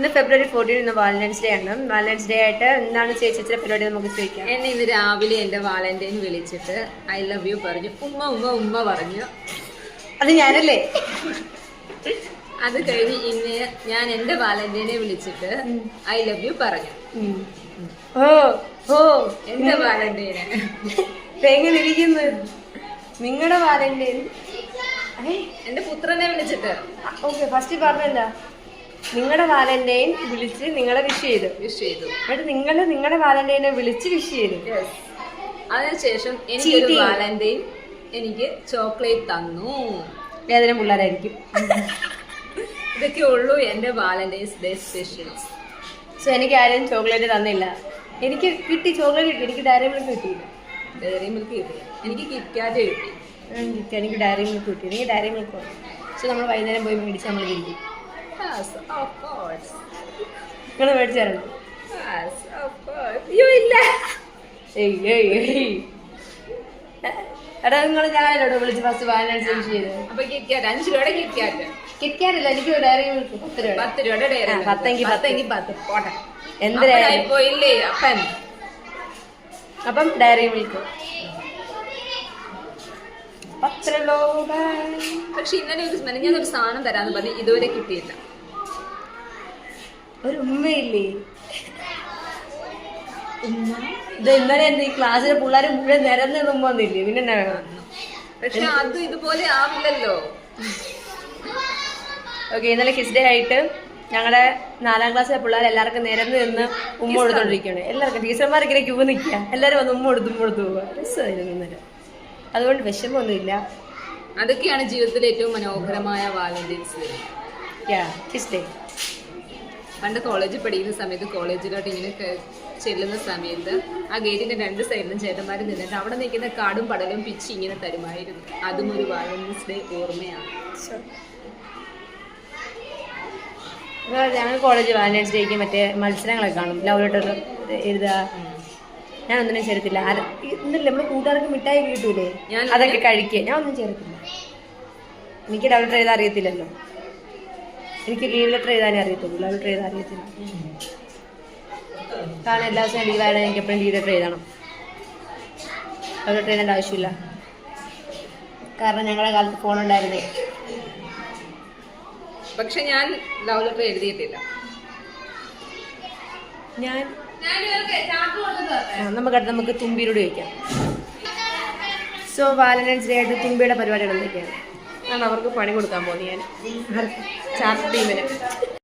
ഇന്ന് February 14 ഇന്ന് Valentine's day ആണ്. വാലന്റൈൻസ് ഡേ ആയിട്ട് എന്താണ് ചേച്ചിയുടെ പരിപാടി നമുക്ക് ചോദിക്കാം. എന്നെ ഇന്ന് രാവിലെ എന്റെ വാലന്റൈൻ വിളിച്ചിട്ട് ഐ ലവ് യു പറഞ്ഞു. ഉമ്മ ഉമ്മ ഉമ്മ പറഞ്ഞു. അത് ഞാനല്ലേ? അത് കഴിഞ്ഞ് ഇന്ന് ഞാൻ എന്റെ വാലന്റൈനെ വിളിച്ചിട്ട് ഐ ലവ് യു പറഞ്ഞു. ഓ ഓ എന്റെ വാലന്റൈന് എങ്ങനെ ഇരിക്കുന്നു നിങ്ങളുടെ വാലന്റൈൻ? എന്റെ പുത്രനെ വിളിച്ചിട്ട് ഓക്കെ ഫസ്റ്റ് പറഞ്ഞല്ല, നിങ്ങളുടെ വാലന്റൈൻ വിളിച്ച് നിങ്ങളെ വിഷ് ചെയ്തു. എന്നിട്ട് നിങ്ങൾ നിങ്ങളുടെ വാലന്റൈനെ വിളിച്ച് വിഷ് ചെയ്തു. അതിനുശേഷം എനിക്കൊരു വാലന്റൈൻ എനിക്ക് ചോക്ലേറ്റ് തന്നു. ഏതെങ്കിലും പിള്ളേരായിരിക്കും. ഇതൊക്കെ ഉള്ളൂ എന്റെ വാലന്റൈൻസ് ഡേ സ്പെഷ്യൽസ്. സോ എനിക്ക് ആരും ചോക്ലേറ്റ് തന്നില്ല. എനിക്ക് കിട്ടി, ചോക്ലേറ്റ് കിട്ടി. എനിക്ക് ഡയറി മിൽക്ക് കിട്ടിയില്ല. ഡയറി മിൽക്ക് കിട്ടി. എനിക്ക് കിറ്റ്കാറ്റ് കിട്ടി. എനിക്ക് ഡയറി മിൽക്ക് കിട്ടി. എനിക്ക് ഡയറി മിൽക്ക് വേണം. സോ നമ്മൾ വൈകുന്നേരം പോയി മേടിച്ച് നമ്മൾ തിരിക്കും. നിങ്ങൾ മേടിച്ചു തരണം. എടാ നിങ്ങൾ ഞാനോട് വിളിച്ച് ഫസ്റ്റ് വാലന്റൈൻസ് വിഷ് ചെയ്ത്. അപ്പൊ കിറ്റ്കാറ്റ് 5 രൂപയുടെ കിറ്റ്കാറ്റ്. കിറ്റ്കാറ്റ് അല്ല, എനിക്ക് ഡയറി മിൽക്ക് 10 രൂപ. 10 രൂപയുടെ ഡയറി. 10 പോട്ടെ. എന്തിനായി പോയില്ലേ അപ്പൻ? അപ്പം ഡയറി മിൽക്ക് 10 രൂപ. പക്ഷെ ഇന്നലെ ഞാനൊരു സാധനം തരാന്ന് പറഞ്ഞു, ഇതുവരെ കിട്ടിയില്ല. ഒരു ഉമ്മയില്ലേ? ഇത് ഇന്നലെ ഈ ക്ലാസ്സിലെ പിള്ളേർ മുഴുവൻ നിരന്ന് ഉമ്മ വന്നില്ലേ? പിന്നെ എന്നാ വേണം? പക്ഷെ അത് ഇതുപോലെ ആവില്ലല്ലോ. ഓക്കെ, ഇന്നലെ കിസ് ഡേ ആയിട്ട് ഞങ്ങളുടെ 4ാം ക്ലാസ്സിലെ പിള്ളേർ എല്ലാവർക്കും നിരന്ന് നിന്ന് ഉമ്മ കൊടുത്തോണ്ടിരിക്കുകയാണ്. എല്ലാവർക്കും ടീച്ചർമാർ ഇങ്ങനെ ക്യൂ നിൽക്കുക. എല്ലാവരും വന്ന് ഉമ്മ കൊടുത്തു പോവുക. രസമായിരുന്നു ഇന്നലെ. അതുകൊണ്ട് വിഷമമൊന്നുമില്ല. അതൊക്കെയാണ് ജീവിതത്തിലെ ഏറ്റവും മനോഹരമായ വാലന്റൈൻസ് ഡേ. Kiss day. പണ്ട് കോളേജിൽ പഠിക്കുന്ന സമയത്ത് കോളേജിലോട്ട് ഇങ്ങനെ ചെല്ലുന്ന സമയത്ത് ആ ഗേറ്റിന്റെ 2 സൈഡിലും ചേട്ടന്മാർ നിന്നിട്ട് അവിടെ നിൽക്കുന്ന കാടും പടലും പിച്ച് ഇങ്ങനെ തരുമായിരുന്നു. അതും ഒരു വാലന്റൈൻസ് ഡേ ഓർമ്മയാണ്. ഞങ്ങൾ കോളേജ് വാലന്റൈൻസ് ഡേക്ക് മറ്റേ മത്സരങ്ങളൊക്കെ കാണും. ലവ് ലെറ്റർ എഴുതുക. ഞാനൊന്നിനും ചേർത്തില്ല. ഇന്നല്ലേ നമ്മുടെ കൂട്ടുകാർക്ക് മിഠായി കിട്ടൂലേ, അതൊക്കെ കഴിക്കുക. ഞാൻ ഒന്നും ചേർത്തില്ല. എനിക്ക് ലവ് ലെറ്റർ എഴുതാൻ അറിയത്തില്ലല്ലോ. എനിക്ക് ലീവ് ലെറ്റർ എഴുതാനേ അറിയത്തുള്ളൂ, ലവ് ലെറ്റർ എഴുതാൻ അറിയത്തില്ല. കാരണം എല്ലാ ദിവസവും ലീവാണ്, എനിക്ക് എപ്പോഴും ലീവ് ലെറ്റർ എഴുതണം. ലവ് ലെറ്റർ എഴുതേണ്ട ആവശ്യമില്ല. കാരണം ഞങ്ങളുടെ കാലത്ത് ഫോണുണ്ടായിരുന്നേ. പക്ഷെ ഞാൻ ലവ് ലെറ്റർ എഴുതിയിട്ടില്ല. നമുക്ക് തുമ്പിയിലൂടെ വയ്ക്കാം. സോ വാലന്റൈൻസ് ഡേ ആയിട്ട് തുമ്പിയുടെ പരിപാടികൾ എന്തൊക്കെയാണ്? കാരണം അവർക്ക് പണി കൊടുക്കാൻ പോകുന്നു ഞാൻ ചാർട്ട് ടീമിന്.